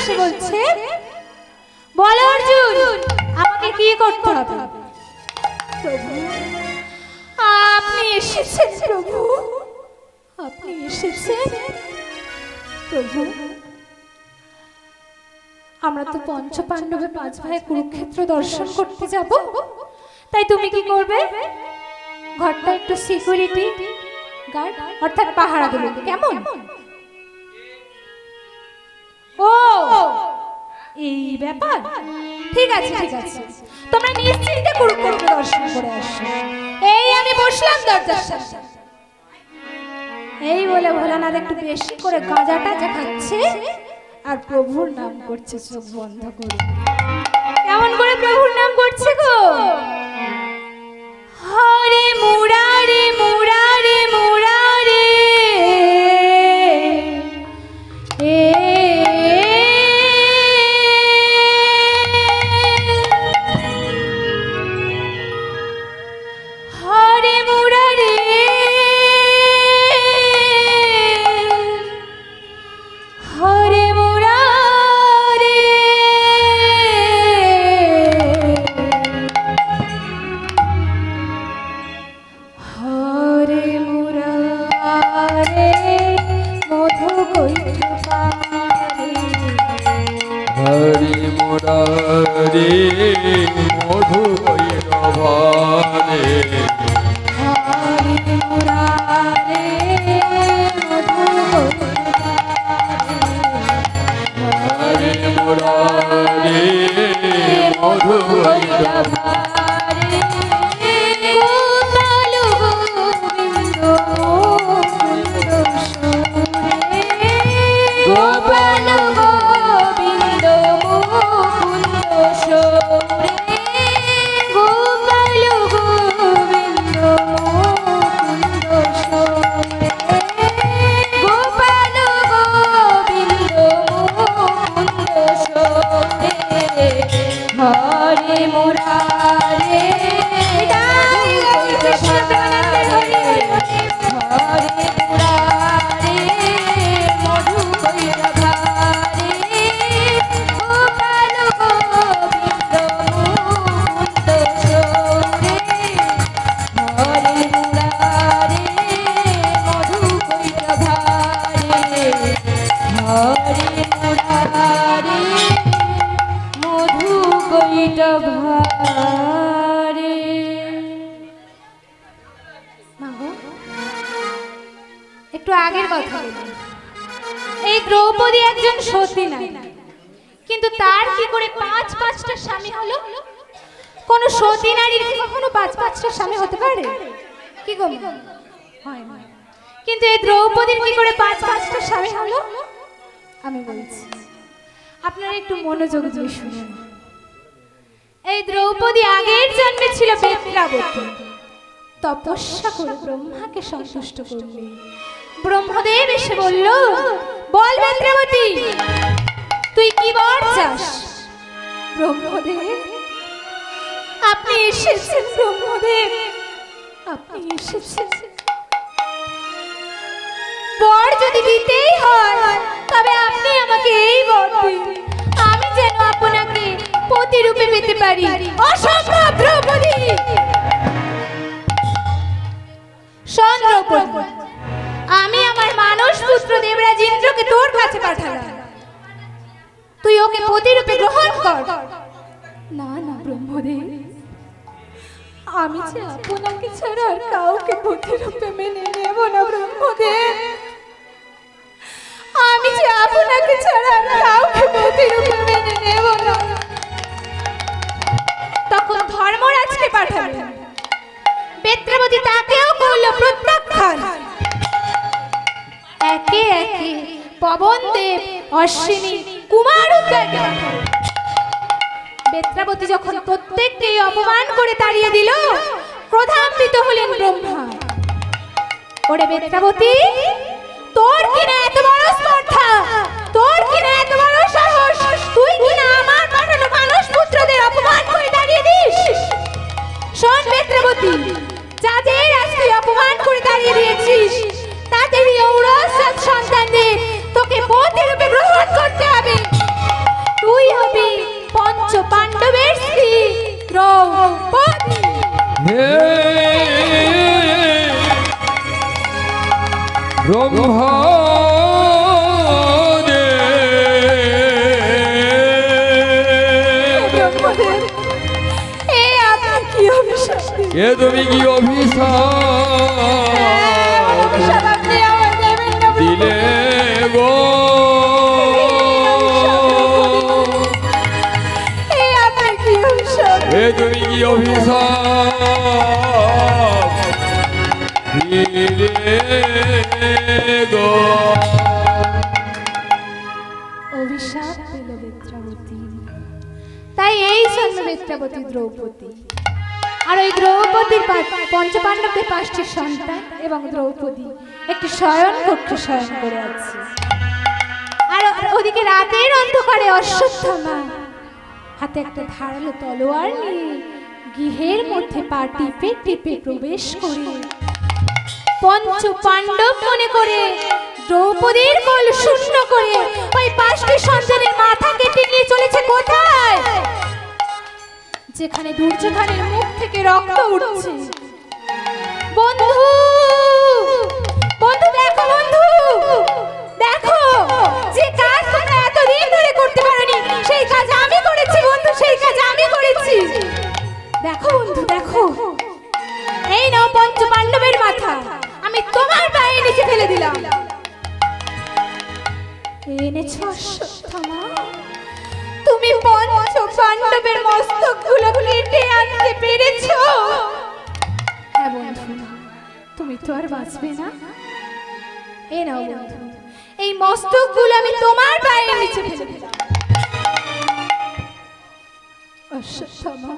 এসে বলছে, বলো অর্জুন আমাকে কি করতে হবে? প্রভু আপনি এসেছেন, প্রভু আপনি এসেছেন। প্রভু আমরা তো পঞ্চ পাণ্ডবে 5 ভাই কুরুক্ষেত্র দর্শন করতে যাব, তাই তুমি কি করবে? ঘরটা একটু সিকিউরিটি গার্ড অর্থাৎ পাহারা দেবে, কেমন? ও এই ব্যাপার, ঠিক আছে ঠিক আছে, তোমরা নিশ্চিন্তে কুরুক্ষেত্র দর্শন করে আসো। এই আমি বসলাম দরজার সামনে। এই বলে ভোলানাথ একটু বেশি করে গাঁজাটা খাচ্ছে আর প্রভুর নাম করছে চোখ বন্ধ করে। কেমন করে প্রভুর নাম করছে গো? হরে মুরারে মুরারে মুরারে হরে মুরারে হরে মুরারে হরে মুরারে মধু কৈতপারে হরি মুরারে মধু কৈতভারে হরে মুরারে মধু হরি মুরারে মধু কৈতভারে গোপাল গোবিন্দ মুকুন্দ সুরে গোপাল গোবিন্দ মুকুন্দ সুরে গোপাল গোবিন্দ মুকুন্দ সুরে গোপাল গোবিন্দ মুকুন্দ সুরে হরে মুরারে কৃষ্ণ প্রেমানন্দের হরে মুরারে মধু কৈতভারে গোপাল গোবিন্দ মুকুন্দ সুরে হরে মুরারে মধু কৈতভারে হরে মুরারে মধু কৈতভারে। মাগো একটু আগের কথা বলি, এই দ্রৌপদী একজন সতী নারী, কিন্তু তার কি করে 5-5টা স্বামী হলো? কোন সতী নারীর কি কখনো 5-5টা স্বামী হতে পারে? কি গো হয় না, কিন্তু এই দ্রৌপদীর কি করে 5-5টা স্বামী হলো? আমি বলছি, আপনারা একটু মনোযোগ দিয়ে শুনুন। এই দ্রৌপদী আগের জন্মে ছিল বেত্রাবতী, তপস্যা করে ব্রহ্মাকে সন্তুষ্ট করলে ব্রহ্মদেব এসে বলল, বল বেত্রাবতী তুই কি বর চাস? ব্রহ্মদেব আপনি এসেছেন, ব্রহ্মদেব আপনি এসেছেন। বর যদি দিতেই হয় তবে আপনি আমাকে এই বর দিন, আমি যেন আপনাকে পতি রূপে পেতে পারি। অসম্ভব দ্রৌপদী। শোন দ্রৌপদী, আমি আমার মানস পুত্র দেবরাজ ইন্দ্রকে তোর কাছে পাঠালাম, তুই ওকে পতি রূপে গ্রহণ কর। না না ব্রহ্মদেব, আমি যে আপনাকে ছাড়া আর কাউকে পতি রূপে মেনে নেব না ব্রহ্মদেব, আমি যে আপনাকে ছাড়া আর কাউকে পতি রূপে মেনে নেব না। তখন ধর্মরাজকে পাঠালেন, বেত্রাবতী তাকেও করল প্রত্যাখ্যান। একে একে পবনদেব, অশ্বিনী, কুমার উদ্যাকে পাঠালেন। বেত্রাবতী যখন প্রত্যেককে অপমান করে তাড়িয়ে দিল, ক্রোধান্বিত হলেন ব্রহ্মা। ওরে বেত্রাবতী, তোর কিনা এত বড় স্পর্ধা, তোর কিনা এত বড় সাহস, তুই কিনা আমার পাঠানো মানস পুত্রদের অপমান করে তাড়িয়ে দিস? শোন বেত্রাবতী, যাদের আজ তুই অপমান করে তাড়িয়ে দিয়েছিস তাদেরই ঔরস সন্তানদের তোকে পতি রূপে গ্রহণ করতে হবে। ব্রহ্মা এ তুমি কি অভিশাপ দিলে গো এ তুমি কি অভিশাপ দিলে গো অভিশাপ পেল বেত্রাবতী। তাই এই জন্য বেত্রাবতী দ্রৌপদী। আর ওই দ্রৌপদীর পঞ্চপাণ্ডবদের 5টি সন্তান এবং দ্রৌপদী একটি শয়ন কক্ষে শয়ন করে আছে। আর ওদিকে রাতের অন্ধকারে অশ্বত্থামা হাতে একটা ধারালো তলোয়ার নিয়ে গৃহের মধ্যে পা টিপে টিপে প্রবেশ করে পঞ্চপাণ্ডব মনে করে দ্রৌপদীর কোল শূন্য করে ওই 5টি সন্তানের মাথা কেটে নিয়ে চলেছে কোথায়? যেখানে দুর্যোধনের মুখ থেকে রক্ত উঠছে। বন্ধু বন্ধু দেখো, বন্ধু দেখো, যে কাজ তোমরা এতদিন ধরে করতে পারোনি সেই কাজ আমি করেছি বন্ধু, সেই কাজ আমি করেছি। দেখো বন্ধু দেখো, এই নাও পঞ্চপাণ্ডবের মাথা, আমি তোমার পায়ে নিচে ফেলে দিলাম। এনেছো অশ্বত্থামা, তুমি পঞ্চপাণ্ডবের মস্তকগুলো কেটে আনতে পেরেছো? হ্যাঁ বন্ধু, তুমি তো আর বাঁচবে না। এই নাও বন্ধু, এই মস্তকগুলো আমি তোমার পায়ে নিচে ফেলে দিলাম। অশ্বত্থামা,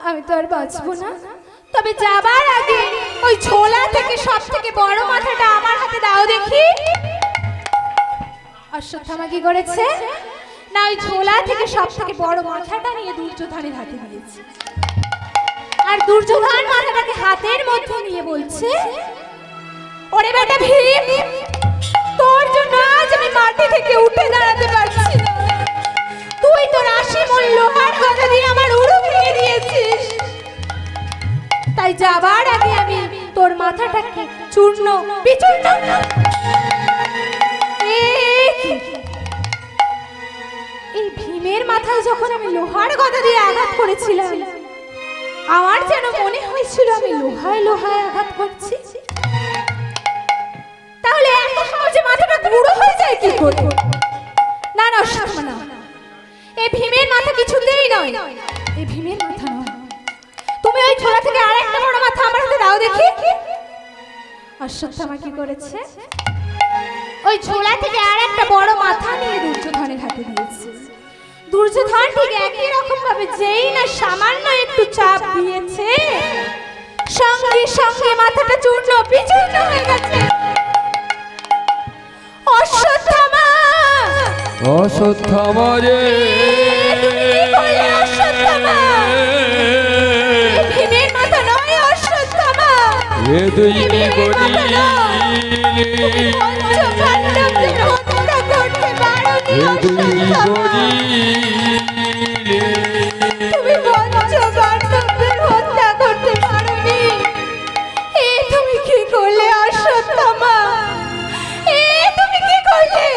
আমি তো আর বাঁচবো না, তবে যাবার আগে ওই ঝোলা থেকে সবথেকে বড় মাথাটা আমার হাতে দাও দেখি। অশ্বত্থামা কি করেছে না, ওই ঝোলা থেকে সবথেকে বড় মাথাটা নিয়ে দুর্যোধনের হাতে দিয়েছে। আর দুর্যোধন মাথাটাকে হাতের মধ্যে নিয়ে বলছে, ওরে বেটা ভীম, তোর জন্য আজ আমি মাটি থেকে উঠে দাঁড়াতে পারছি না। তুই তোর 80 মণ লোহার গদা দিয়ে আমার উড়ু ভেঙে দিয়েছিস। তাই যাবার আগে আমি তোর মাথাটাকে চূর্ণ বিচূর্ণ। এই ভীমের মাথায় যখন আমি লোহার গদা দিয়ে আঘাত করেছিলাম, আমার যেন মনে হয়েছিল আমি লোহায় লোহায় আঘাত করছি। তাহলে এত সহজে মাথাটা গুঁড়ো হয়ে যায় কি করে? না না অশ্বত্থামা না, এই ভীমের মাথা কিছুতেই নয়, এই ভীমের মাথা নয়। তুমি ওই ছোড়া থেকে আরেকটা বড় মাথা আমার হাতে দাও দেখি। অশ্বত্থামা কি করেছে, ওই ছোলা থেকে আরেকটা বড় মাথা নিয়ে দুর্যোধনের হাতে দিয়েছে। দুর্যোধন ঠিক একই রকম ভাবে যেই না সামান্য একটু চাপ দিয়েছে, সঙ্গে সঙ্গে মাথাটা চূর্ণ বিচূর্ণ হয়ে গেছে। অশ্বত্থামা, অশ্বত্থামা রে, অশ্বত্থামা, ভীমের মাথা নয় অশ্বত্থামা, এ তুই কি করলি? পঞ্চপাণ্ডবদের হত্যা করতে পারোনি অশ্বত্থামা। তুমি পঞ্চপাণ্ডবদের হত্যা করতে পারোনি। এ তুমি কি করলে অশ্বত্থামা? এ তুমি কি করলে?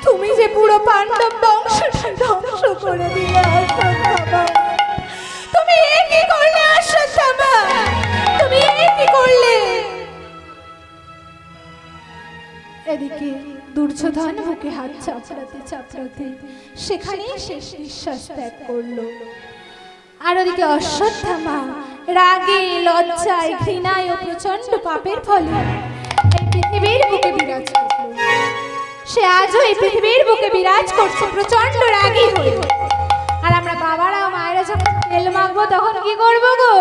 তুমি যে পুরো পাণ্ডব বংশটা ধ্বংস করে দিলে অশ্বত্থামা। তুমি এ কি করলে অশ্বত্থামা? তুমি এ কি করলে? এদিকে দুর্যোধন বুকে হাত চাপড়াতে চাপড়াতে সেখানেই শেষ নিঃশ্বাস ত্যাগ করলো। আর ওদিকে অশ্বত্থামা রাগে, লজ্জায়, ঘৃণায় ও প্রচন্ড পাপের ফলে এই পৃথিবীর বুকে বিরাজ করলো। সে আজও এই পৃথিবীর বুকে বিরাজ করছে প্রচন্ড রাগী হয়ে। আর আমরা বাবারা মায়েরা যখন তেল মাখবো তখন কি করবো গো?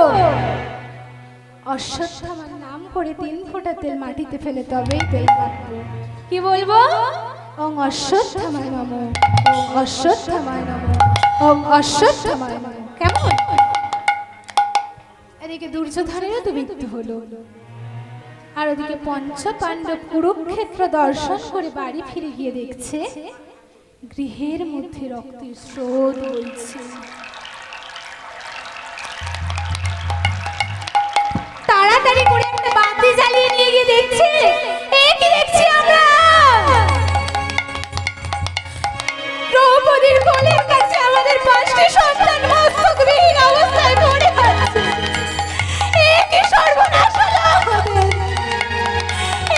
অশ্বত্থামার নাম করে 3 ফোঁটা তেল মাটিতে ফেলে তবেই তেল মাখবো। কি বলবো? ওং অশ্বত্থামায় নমঃ, ওং অশ্বত্থামায় নমঃ, ওং অশ্বত্থামায় নমঃ। কেমন? এদিকে দুর্যোধনেরও তো মৃত্যু হলো। আর ওদিকে পঞ্চপাণ্ডব কুরুক্ষেত্র দর্শন করে বাড়ি ফিরে গিয়ে দেখছে গৃহের মধ্যে রক্তের স্রোত বইছে। দেখছি, এ কি দেখছি আমরা? দ্রৌপদীর কোলের কাছে আমাদের 5টি সন্তান মস্তকবিহীন অবস্থায় পড়ে আছে। এ কি সর্বনাশ হলো আমাদের!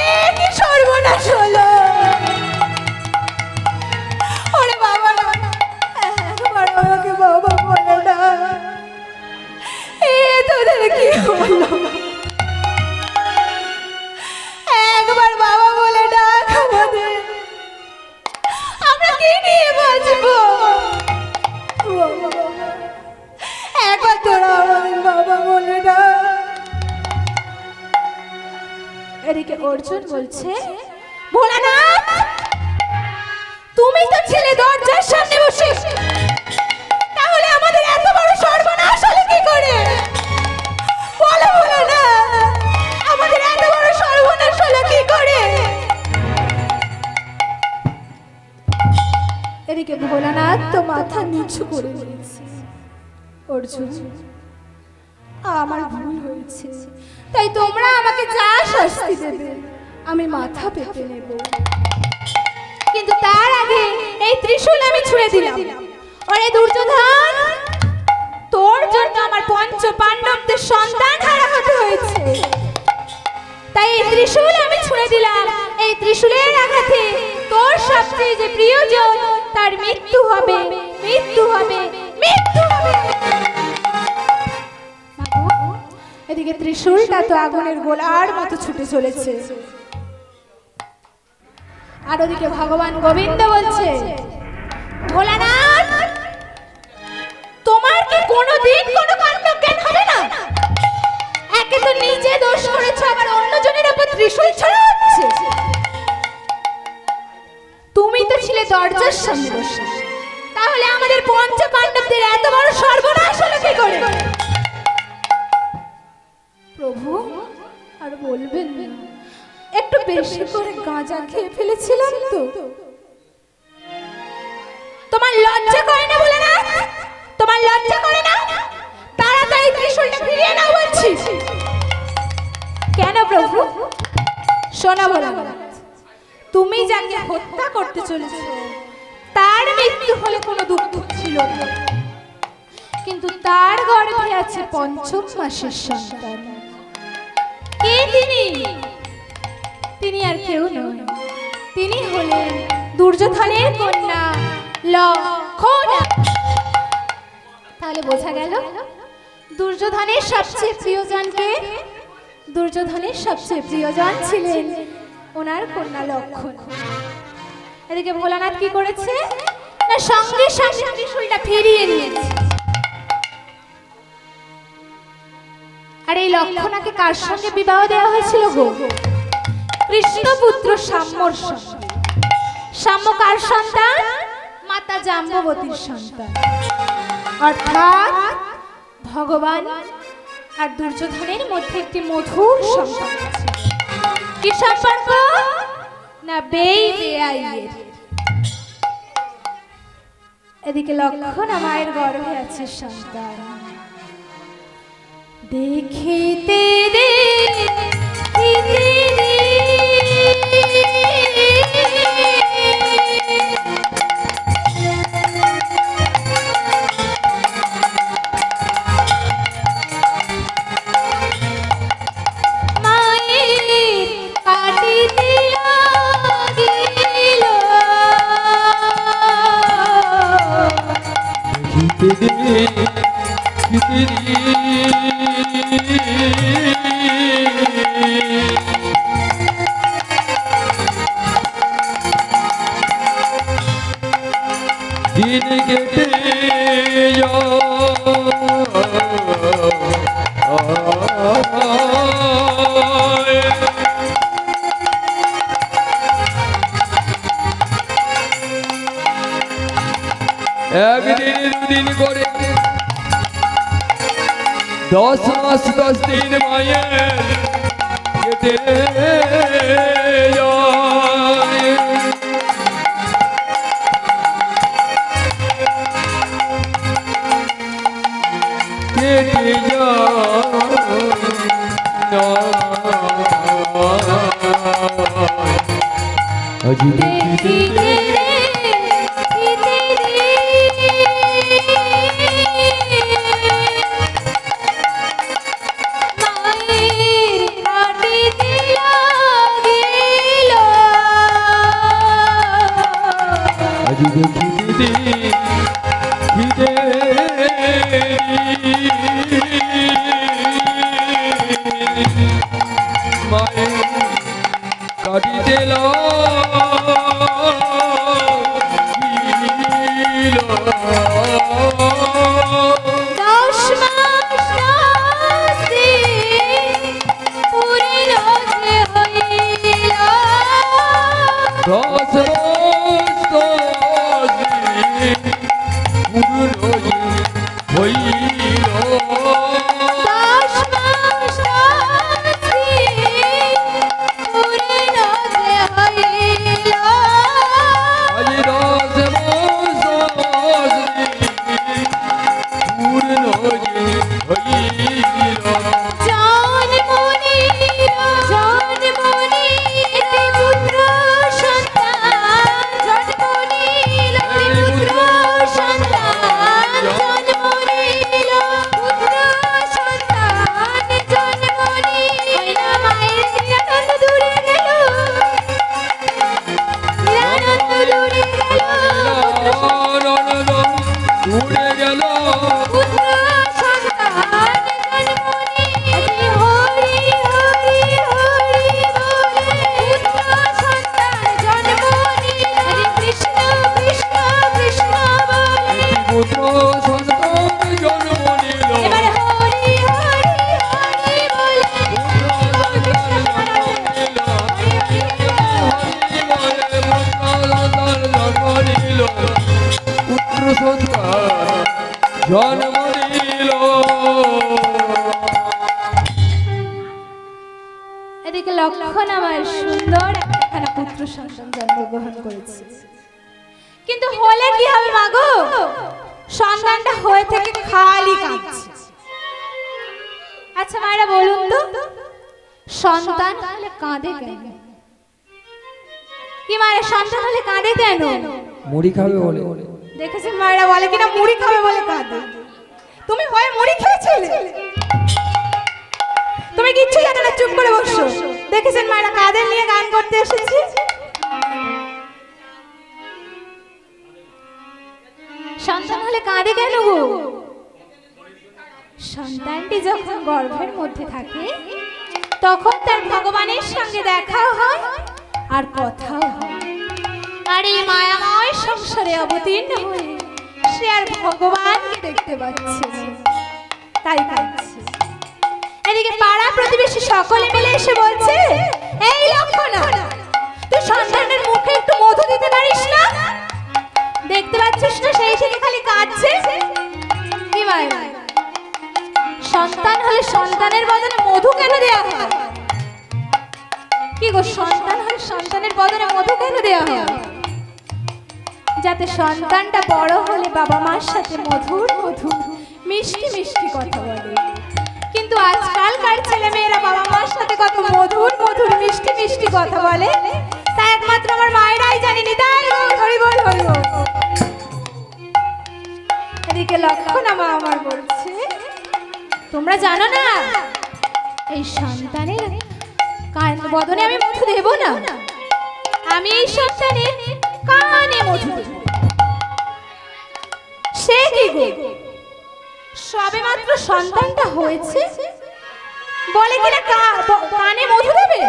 এ কি সর্বনাশ হলো! ওরে বাবা, একবার আমাকে বাবা বলে না। এ তোদের কি হলো? একবার বাবা বলে ডাক আমাদের, আমরা কি নিয়ে বাঁচবো? একবার তোরা আমাদের বাবা বলে ডাক। এদিকে অর্জুন বলছে, ভোলানাথ, তুমি তো ছিলে দরজার সামনে বসে, তাহলে আমাদের এত বড় সর্বনাশ হলো কি করে? বলো ভোলানাথ, আমাদের এত বড় সর্বনাশ হলো কি করে? এদিকে ভোলানাথ তো মাথা নিচু করে নিয়েছে। অর্জুন, আমার ভুল হয়েছে, তাই তোমরা আমাকে যা শাস্তি দেবে আমি মাথা পেতে নেব, কিন্তু তার আগে এই ত্রিশূল আমি ছুঁড়ে দিলাম। ওরে দুর্যোধন, তোর জন্য আমার পঞ্চ পাণ্ডবদের সন্তান হারা হতে হয়েছে, তাই এই ত্রিশূল আমি ছুঁড়ে দিলাম। এই ত্রিশূলের আঘাতে তোর সবচেয়ে যে প্রিয়জন তার মৃত্যু হবে, মৃত্যু হবে, মৃত্যু হবে। এদিকে ত্রিশূলটা তো আগুনের গোলার মতো ছুটে চলেছে, আর ওদিকে ভগবান গোবিন্দ বলছে, ভোলানাথ, তোমার কি কোনোদিন কোনো কাণ্ডজ্ঞান হবে না? একে তো নিজে দোষ করেছো, আবার অন্যজনের উপর ত্রিশূল ছড়া হচ্ছে। তুমি তো ছিলে দরজার সামনে বসে, তাহলে আমাদের পঞ্চ পাণ্ডবদের এত বড় সর্বনাশ হলো কি করে? প্রভু, আর বলবেন না, একটু বেশি করে গাঁজা খেয়ে ফেলেছিলাম তো। তোমার লজ্জা করে না ভোলানাথ? তোমার লজ্জা করে না? তাড়াতাড়ি ত্রিশূলটা ফিরিয়ে নাও বলছি। কেন প্রভু? শোনো ভোলানাথ, তুমি যাকে হত্যা করতে চলেছো তার মৃত্যু হলে কোনো দুঃখ ছিল না, কিন্তু তার গর্ভে আছে পঞ্চম মাসের সন্তান। কে তিনি? তিনি আর কেউ নয়, তিনি হলেন দুর্যোধনের কন্যা লক্ষণা। তাহলে বোঝা গেল দুর্যোধনের সবচেয়ে প্রিয়জনকে? দুর্যোধনের সবচেয়ে প্রিয়জন ছিলেন ওনার কন্যা লক্ষণা। এদিকে ভোলানাথ কি করেছে না, সঙ্গে সঙ্গে ত্রিশূলটা ফিরিয়ে নিয়েছে। আর এই লক্ষণাকে কার সঙ্গে বিবাহ দেওয়া হয়েছিল গো? কৃষ্ণপুত্র সাম্যর সঙ্গে। সাম্য কার সন্তান? মাতা জাম্ববতীর সন্তান। অর্থাৎ ভগবান আর দুর্যোধনের মধ্যে একটি মধুর সম্পর্ক ছিল। কি সম্পর্ক? না বেআইয়ের। এদিকে লক্ষণা মায়ের গর্ভে আছে সন্তান। দেখিতে দিন কেটে একদিন দুদিন করে 10 মাস 10 দিন মায়ের কেটে যায়। কেটে যায় দেখিতে রে খিতে রে মায়ের কাটিতে লাগিল আজি দেখিতে খিদে মায়ে কাটিতে লাগিল 10 মাস 10 দিন পূর্ণ যে হইল 10 হইল 10 মাস 10 দিন পূর্ণ যে হইল আজি 10 মাস 10 পূর্ণ যে হইল জন্মনির পুত্র সন্তান জন্মনির পুত্র সন্তান জন্মনির পুত্র সন্তান জন্মনির মায়ের নিরানন্দ দূরে গেল নিরানন্দ দূরে গেল উড়ে গেল পুত্র সন্তান জন্মনির হরি হরি হরি বলে পুত্র সন্তান জন্মনির হরি কৃষ্ণ কৃষ্ণ কৃষ্ণ বলে পুত্র সন্তান জন্ম নিল এবারে হরি হরি হরি বলে পুত্র সন্তান জন্ম নিল এদিকে লক্ষণ আমার সুন্দর একখানা পুত্র সন্তান জন্মগ্রহণ করেছে কিন্তু হলে কি হবে মাগো সন্তানটা হয়ে থেকে খালি কাঁদছে আচ্ছা মায়েরা বলুন তো সন্তান হলে কাঁদে কেন কি মায়েরা সন্তান হলে কাঁদে কেন মুড়ি খাবে বলে দেখেছেন মায়েরা বলে কিনা মুড়ি খাবে বলে কাঁদে তুমি হয়ে মুড়ি খেয়েছিলে তুমি কিচ্ছু জানো না চুপ করে বসো দেখেছেন মায়েরা কাদের নিয়ে গান করতে এসেছি সন্তান হলে কাঁদে কেন গো সন্তানটি যখন গর্ভের মধ্যে থাকে তখন তার ভগবানের সঙ্গে দেখাও হয় আর কথাও হয় আর এই মায়াময় সংসারে অবতীর্ণ হয়ে সে আর ভগবানকে দেখতে পাচ্ছে না তাই কাঁদছে এদিকে পাড়া প্রতিবেশী সকলে মিলে এসে বলছে এই লক্ষণা তুই সন্তানের মুখে একটু মধু দিতে পারিস না দেখতে পাচ্ছিস না সেই থেকে খালি কাঁদছে কি ভাই সন্তান হলে সন্তানের বদলে মধু কেন দেয়া হয় কি গো সন্তান হলে সন্তানের বদলে মধু কেন দেয়া হয় যাতে সন্তানটা বড় হলে বাবা মার সাথে মধুর মধুর মিষ্টি মিষ্টি কথা বলে কিন্তু আজকালকার ছেলে মেয়েরা বাবা মার সাথে কত মধুর মধুর মিষ্টি মিষ্টি কথা বলে তা একমাত্র আমার মায়েরাই জানেনি তাই হরি বল হরি বল এদিকে লক্ষণ আমার বলছে তোমরা জানো না এই সন্তানের বদনে আমি মধু দেব না আমি এই সন্তানের কানে মধু দেব সে কি গো সবে মাত্র সন্তানটা হয়েছে বলে কিনা কানে মধু দেবে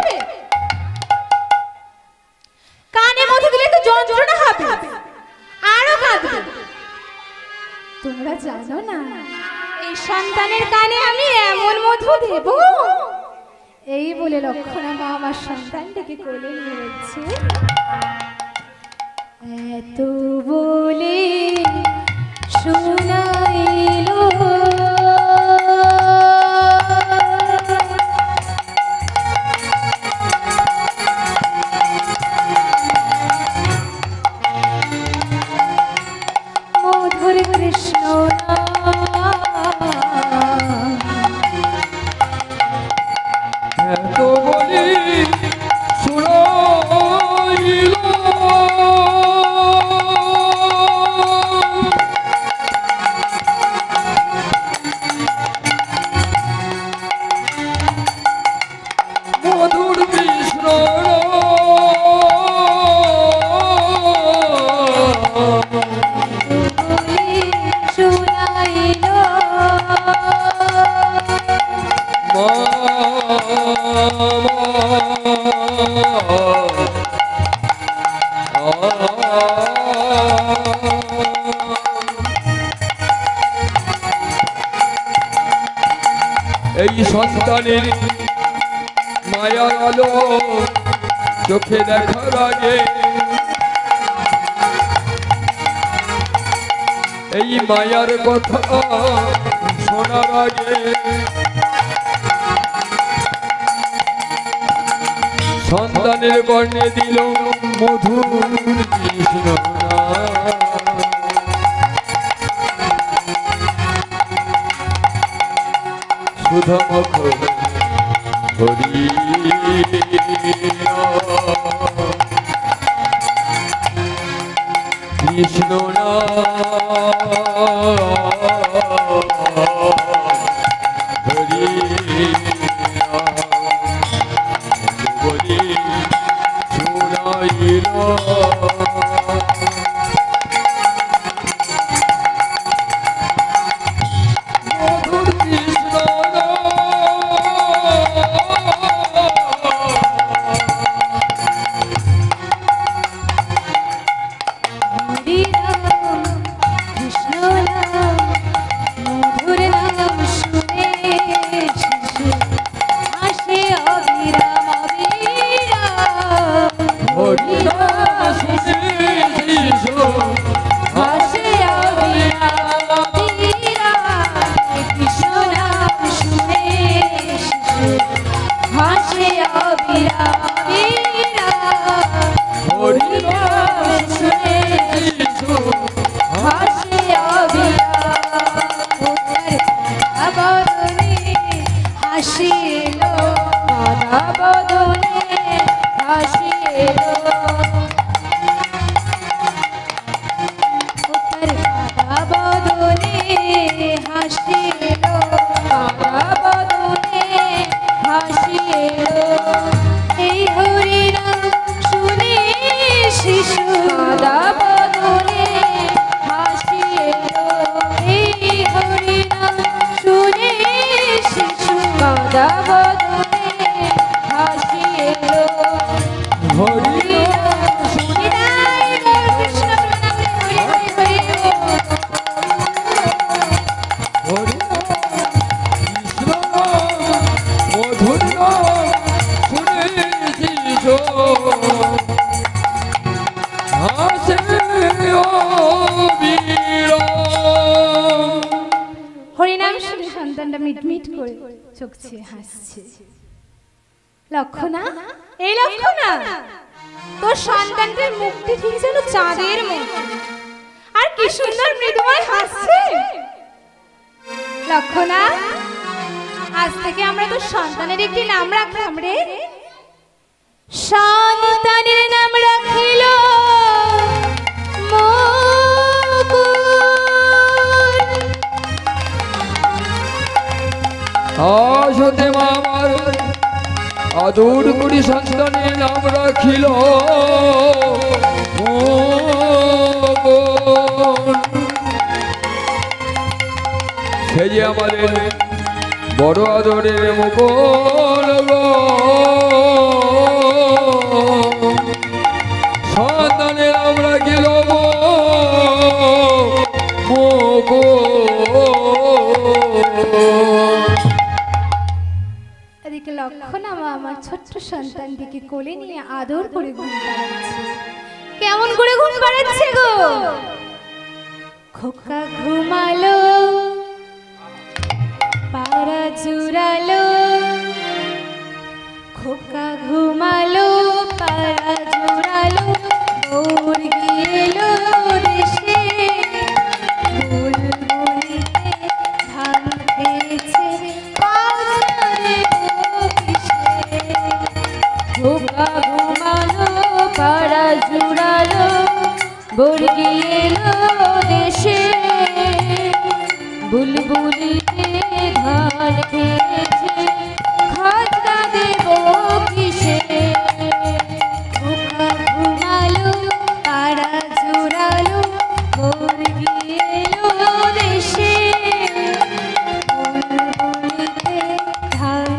কানে মধু দিলে তো যন্ত্রণা হবে আরো কাঁদবে তোমরা জানো না এই সন্তানের কানে আমি এমন মধু দেব এই বলে লক্ষণা মা আমার সন্তানটাকে কোলে নিয়ে বলছে এত বলে শোনাইলো মধুর কৃষ্ণ এত বলি শুনাইল মা এই সন্তানের মায়ার আলো চোখে দেখার আগে এই মায়ার কথা শোনার আগে সন্তানের বর্ণে দিল মধুর কৃষ্ণ সুধমুখ হরি কৃষ্ণ না হরি বলি শুনাইল লক্ষণা, এই লক্ষণা, তোর সন্তানটার মুখটি ঠিক যেন চাঁদের মুখ, আর কি সুন্দর মৃদুময় হাসছে। লক্ষণা, আজ থেকে আমরা তোর সন্তানের একটি নাম রাখলাম রে। সন্তানের নাম রাখিল আসতে মামার আদর করি সন্তানের নাম রাখিল সে যে আমাদের বড় আদরের মুকুল সন্তানের নাম রাখিল এদিকে লক্ষণা মা আমার ছোট্ট সন্তানটিকে কোলে নিয়ে আদর করে ঘুম পাড়াচ্ছে। কেমন করে ঘুম পাড়াচ্ছে গো? খোকা ঘুমালো, পাড়া জুড়ালো, খোকা ঘুমালো, পাড়া জুড়ালো, দৌড় গেলো দেশে, বুলবুলিতে ধান খেয়েছে, খোকা ঘুমালো, পাড়া জুড়ালো, দৌড় গেলো দেশে, বুলবুলিতে ধান খেয়েছে, খাজনা দেব কিসে? খোকা ঘুমালো, পাড়া জুড়ালো, দৌড় গেলো দেশে, বুলবুলিতে ধান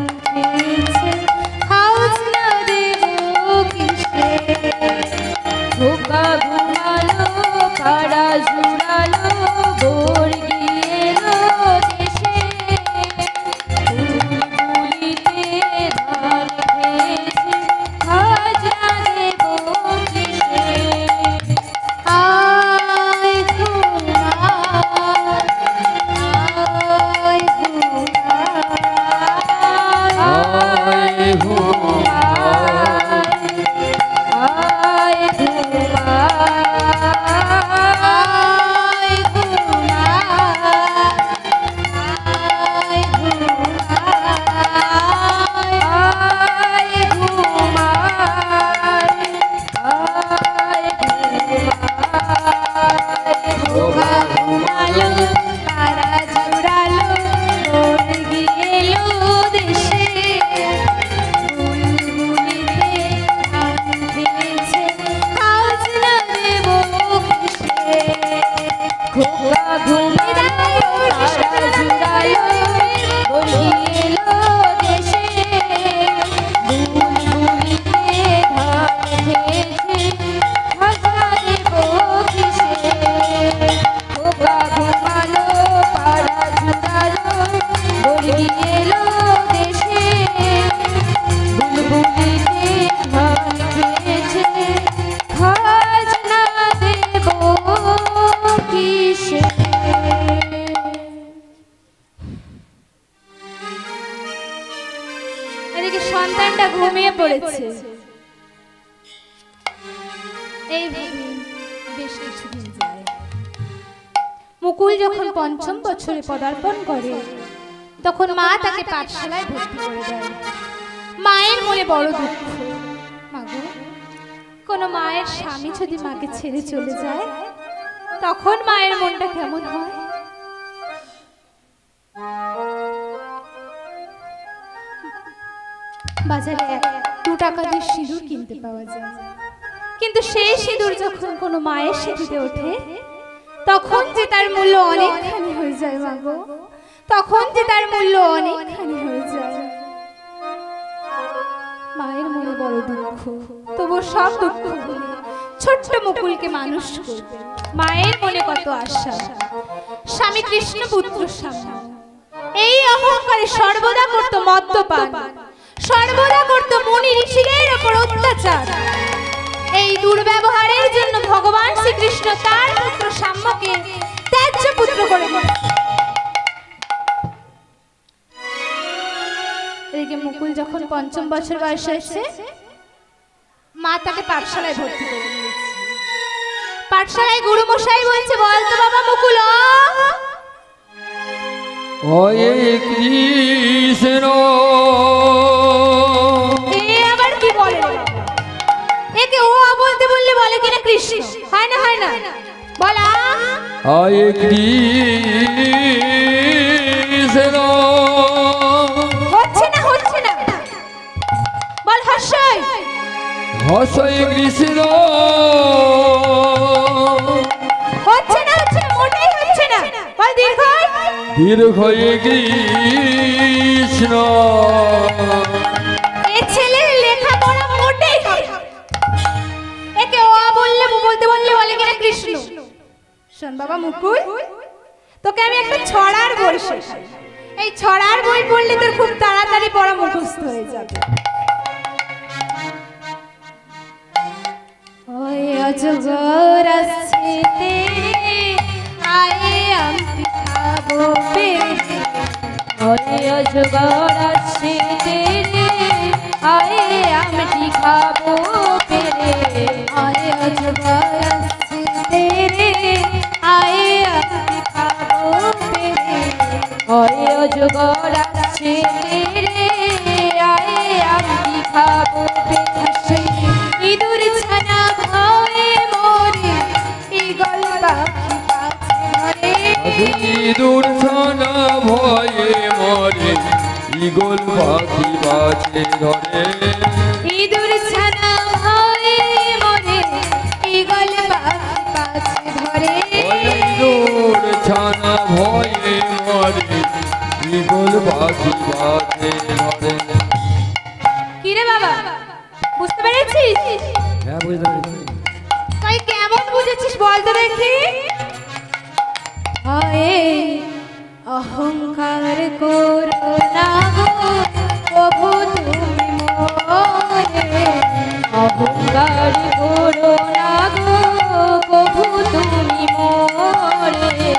এদিকে সন্তানটা ঘুমিয়ে পড়েছে। এইভাবে বেশ কিছুদিন যায়। মুকুল যখন পঞ্চম বছরে পদার্পণ করে তখন মা তাকে পাঠশালায় ভর্তি করে দেয়। মায়ের মনে বড় দুঃখ। মাগো, কোনো মায়ের স্বামী যদি মাকে ছেড়ে চলে যায় তখন মায়ের মনটা কেমন হয়? বাজারে 2 টাকা দিয়ে সিঁদুর কিনতে পাওয়া যায়, কিন্তু সেই সিঁদুর যখন কোনো মায়ের সিঁথিতে ওঠে তখন যে তার মূল্য অনেকখানি হয়ে যায়। মাগো, তখন যে তার মূল্য অনেকখানি হয়ে যায়। মায়ের মনে বড় দুঃখ, তবু সব দুঃখ ভুলে ছোট্ট মুকুলকে মানুষ করবে। মায়ের মনে কত আশা, স্বামী কৃষ্ণ পুত্র স্বামী। এই অহংকারে সর্বদা করত মদ্যপান, সর্বদা করত মুনি ঋষিদের উপর অত্যাচার। এই দুর্ব্যবহারের জন্য ভগবান শ্রীকৃষ্ণ তার পুত্র সাম্যকে ত্যায্য পুত্র করে দিলেন। এদিকে মুকুল যখন পঞ্চম বছর বয়সে এসেছে, মা তাকে পাঠশালায় ভর্তি করে দিয়েছে। পাঠশালায় গুরু মশাই বলছে, বলতো বাবা মুকুল, হয়ে কৃষ্ণ। এ আবার কি বলে? একে ও বলতে বললে বলে কিনা কৃষ্ণ? হয় না, হয় না, বলা হয়ে কৃষ্ণ। হচ্ছে না, হচ্ছে না, বল হর্ষই হসয় কৃষ্ণ। হচ্ছে না, হচ্ছে না, মোটেই হচ্ছে না, বল দীর্ঘই দীর্ঘয়ে কৃষ্ণ। এ ছেলের লেখাপড়া মোটেই হয় না। একে ও বললে বলতে বললে বলে কিনা কৃষ্ণ। শোন বাবা মুকুল, তোকে আমি একটা ছড়ার বই শেখাই। এই ছড়ার বই পড়লে তোর খুব তাড়াতাড়ি পড়া মুখস্থ হয়ে যাবে। ওই অজগর আসছে তেরে, আয়ে আমটি খাবো পেরে। ওই অজগর আসছে তেরে, আয়ে আমটি খাবো পেরে। আয়ে অজগর আসছে তেরে, আয়ে আমটি খাবো পেরে। ওই অজগর আসছে তেরে, আয়ে আমটি খাবো পেরে। ইঁদুর ছানা ভয়ে মরে, ঈগল পাখি কাছে ধরে। ইঁদুর ছানা ভয়ে মরে, ঈগল পাখি বাজে ধরে। ইঁদুর ছানা ভয়ে মরে, ঈগল পাখি কাছে ধরে। ইঁদুর ছানা ভয়ে মরে, ঈগল পাখি বাজে ধরে। কিরে বাবা, বুঝতে পেরেছিস? হ্যাঁ, বুঝতে পেরেছি। তুই কেমন বুঝেছিস বলতে দেখি। আয়ে অহংকার করো না গো, প্রভু তুমি মোরে। অহংকার করো না গো, প্রভু তুমি মোরে।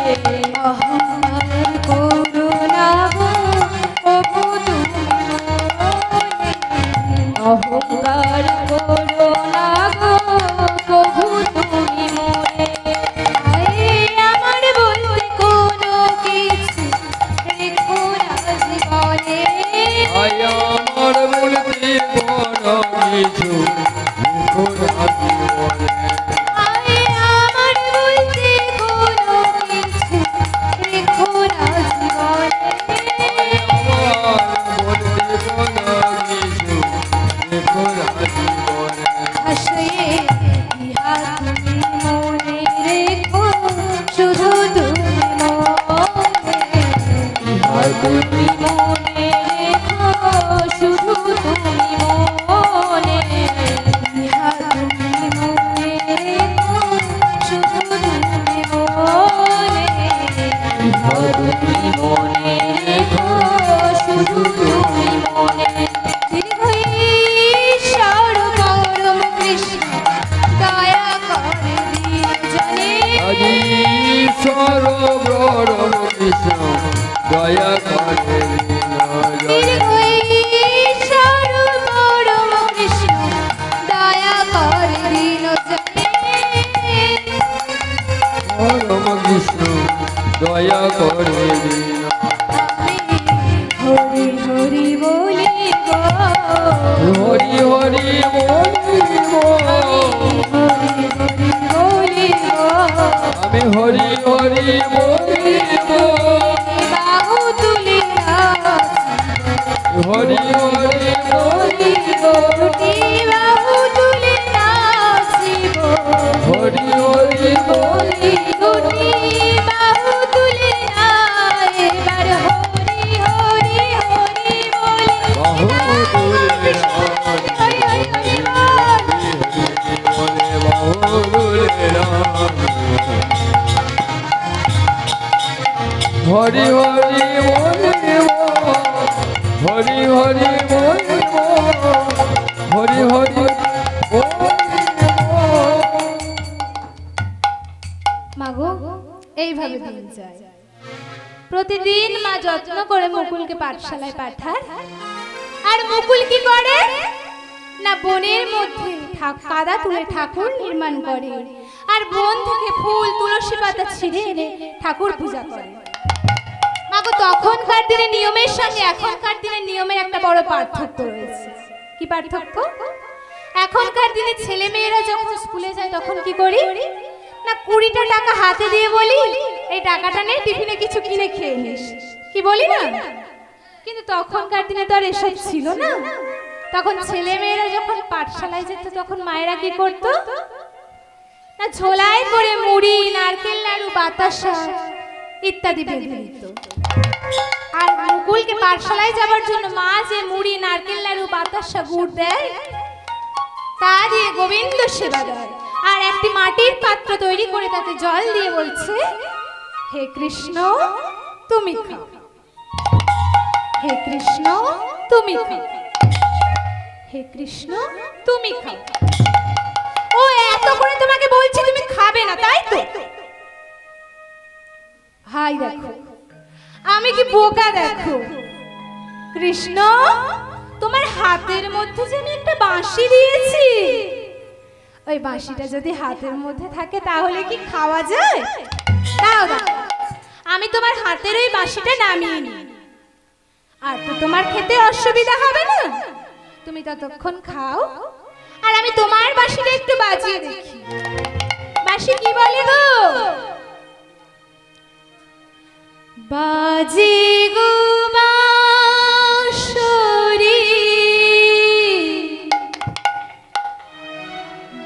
অহংকার করো না গো, প্রভু তুমি মোরে। আই আমার বলতে কোনো কিছু রেখো না জীবনে আয় আমার বলতে কোনো কিছু রেখো না জীবনে আমার বলতে কোনো কিছু রেখো না জীবনে হাসিয়ে ইহা তুমি মনে রেখো শুধু তুমি মনে ইহা তুমি মনে রেখো শুধু তুমি মনে ইহা তুমি মনে রেখো শুধু তুমি মনে ইহা তুমি মনে রেখো শুধু তুমি মনে ঈশ্বর পরম কৃষ্ণ দয়া করে দিন জানে আজি ঈশ্বর পরম কৃষ্ণ দয়া করে ঈশ্বর পরম কৃষ্ণ দয়া করে দিন জানে পরম কৃষ্ণ দয়া করে দিন হরি হরি বলিব হরি হরি বলিব হরি হরি বলিব আমি হরি হরি বলিব বাহু তুলি হরি হরি বলিব দুটি বাহু তুলি নাচিব হরি হরি বলি দুটি বাহু তুলি না এবার হরি হরি হরি বলি বাহু তুলে হরি হরি হরি বল বলে বাহু তুলে হরি হরি বলিব হরি হরি বলিব হরি হরি মাগো এইভাবে দিন যায় প্রতিদিন মা যত্ন করে মুকুলকে পাঠশালায় পাঠায় আর মুকুল কি করে না বনের মধ্যে কাদা তুলে ঠাকুর নির্মাণ করে আর বন থেকে ফুল তুলসী পাতা ছিঁড়ে এনে ঠাকুর পূজা করে মাগো তখনকার দিনের নিয়মের সঙ্গে এখনকার দিনের নিয়মের একটা বড় পার্থক্য রয়েছে কি পার্থক্য এখনকার দিনে ছেলে মেয়েরা যখন স্কুলে যায় তখন কি করি না 20টা টাকা হাতে দিয়ে বলি এই টাকাটা নে টিফিনে কিছু কিনে খেয়ে নিস কি বলি না কিন্তু তখনকার দিনে তো আর এসব ছিল না তখন ছেলে মেয়েরা যখন পাঠশালায় যেত তখন মায়েরা কি করত না ঝোলায় করে মুড়ি নারকেল নাড়ু বাতাসা ইত্যাদি বেঁধে দিত আর মুকুলকে পাঠশালায় যাবার জন্য মা যে মুড়ি নারকেল নাড়ু বাতাসা গুড় দেয় তা দিয়ে গোবিন্দ সেবা দেয় আর একটি মাটির পাত্র তৈরি করে তাতে জল দিয়ে বলছে হে কৃষ্ণ তুমি খাও হে কৃষ্ণ তুমি খাও হে কৃষ্ণ তুমি খাও ও এত করে তোমাকে বলছি তুমি খাবে না তাই তো হাই দেখো আমি কি বোকা দেখো কৃষ্ণ তোমার হাতের মধ্যে যে আমি একটা বাঁশি দিয়েছি ওই বাঁশিটা যদি হাতের মধ্যে থাকে তাহলে কি খাওয়া যায় দাও দাও আমি তোমার হাতের ওই বাঁশিটা নামিয়ে নিই আর তো তোমার খেতে অসুবিধা হবে না তুমি ততক্ষণ খাও আর আমি তোমার বাঁশিটা একটু বাজিয়ে দেখি বাঁশি কি বলে গো বাজি গো বাঁশরি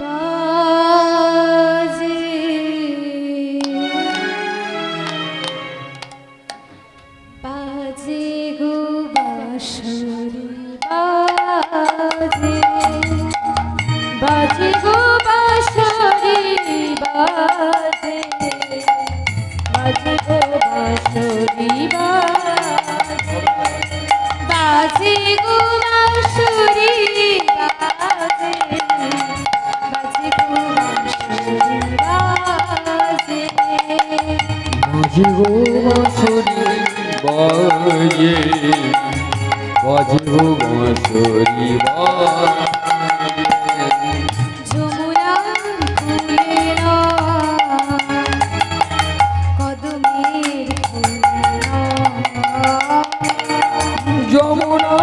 বাজে বাজে গো বাঁশরি বাজে বাজে গো বাঁশরি বাজে বাজে গো বাঁশরি বাজে বাজে গো বাঁশরি বাজে বাজে গো বাঁশরি বাজে বাজে গো বাঁশরি বাজে বাজে গো বাঁশরি বাজে যমুনার কূলে না কদমের ফুল না যমুনা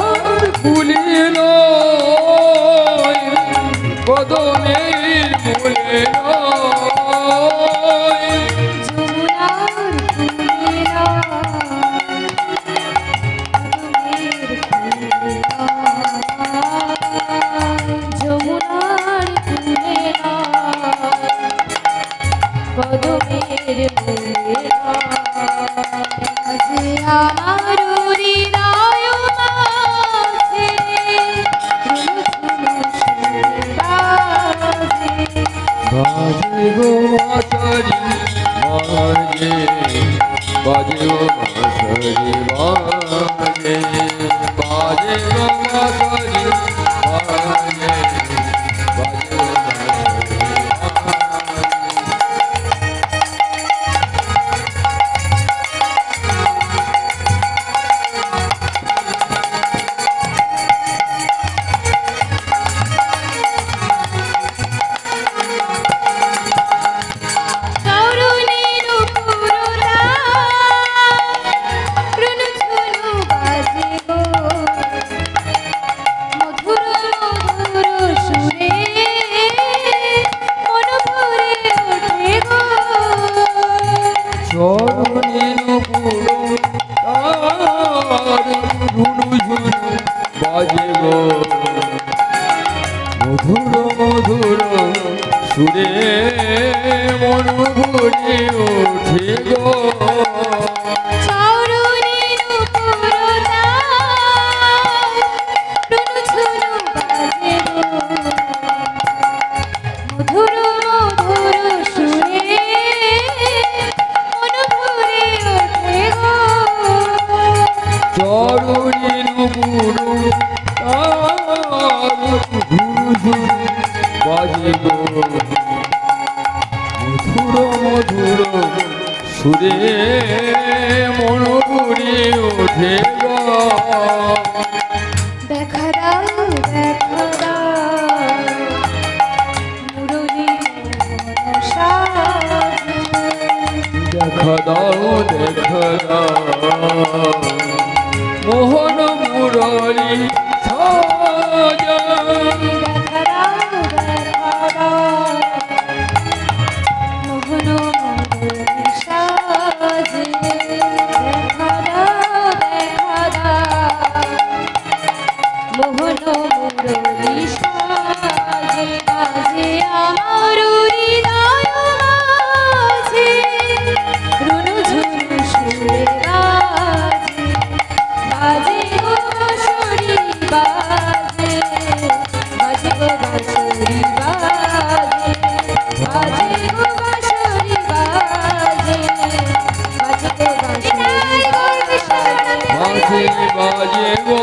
বাজে গো বাঁশরি বাজে বাজে গো তরুণীর পুরোটা রুনু ঝুনু বাজে গো মধুর মধুর সুরে মন ভরে ওঠে গো চরণের পুরো তার ঝুনু ঝুনু বাজে গো মধুর মধুর সুরে মন ভরে ওঠে গো তরুণীর পুরোটা রুনু ঝুনু বাজে গো মধুর মধুর সুরে মন ভরে ওঠে গো চরণের পুরো তার ঝুনু ঝুনু বাজে গো মধুর মধুর সুরে মন ভরে ওঠে গো দেখা দাও মুরলী দেখা দাও মোহন মুরলী সাজা দেখা দাও মোহন মুরলী সাজে দেখা দাও মোহন মুরলী সাজে বাজে আমার হৃদয় মাঝে রুনু ঝুনু সুরে বাজে বাজে গো বাঁশরি বাজে বাজে গো বাঁশরি বাজে বাজে গো বাঁশরি বাজে বাজে গো বাঁশরি বাজে বাজে গো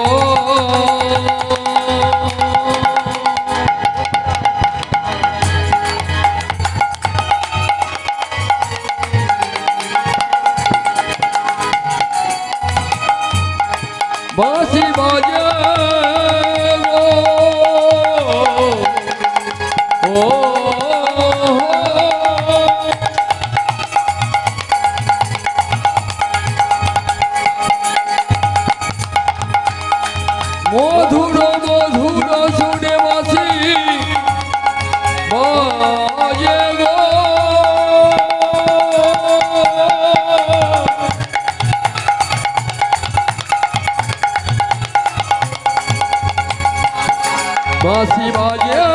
বাঁশি বাজে গো ও মধুর মধুর সুরে বাঁশি বাজে গো বাঁশি বাজে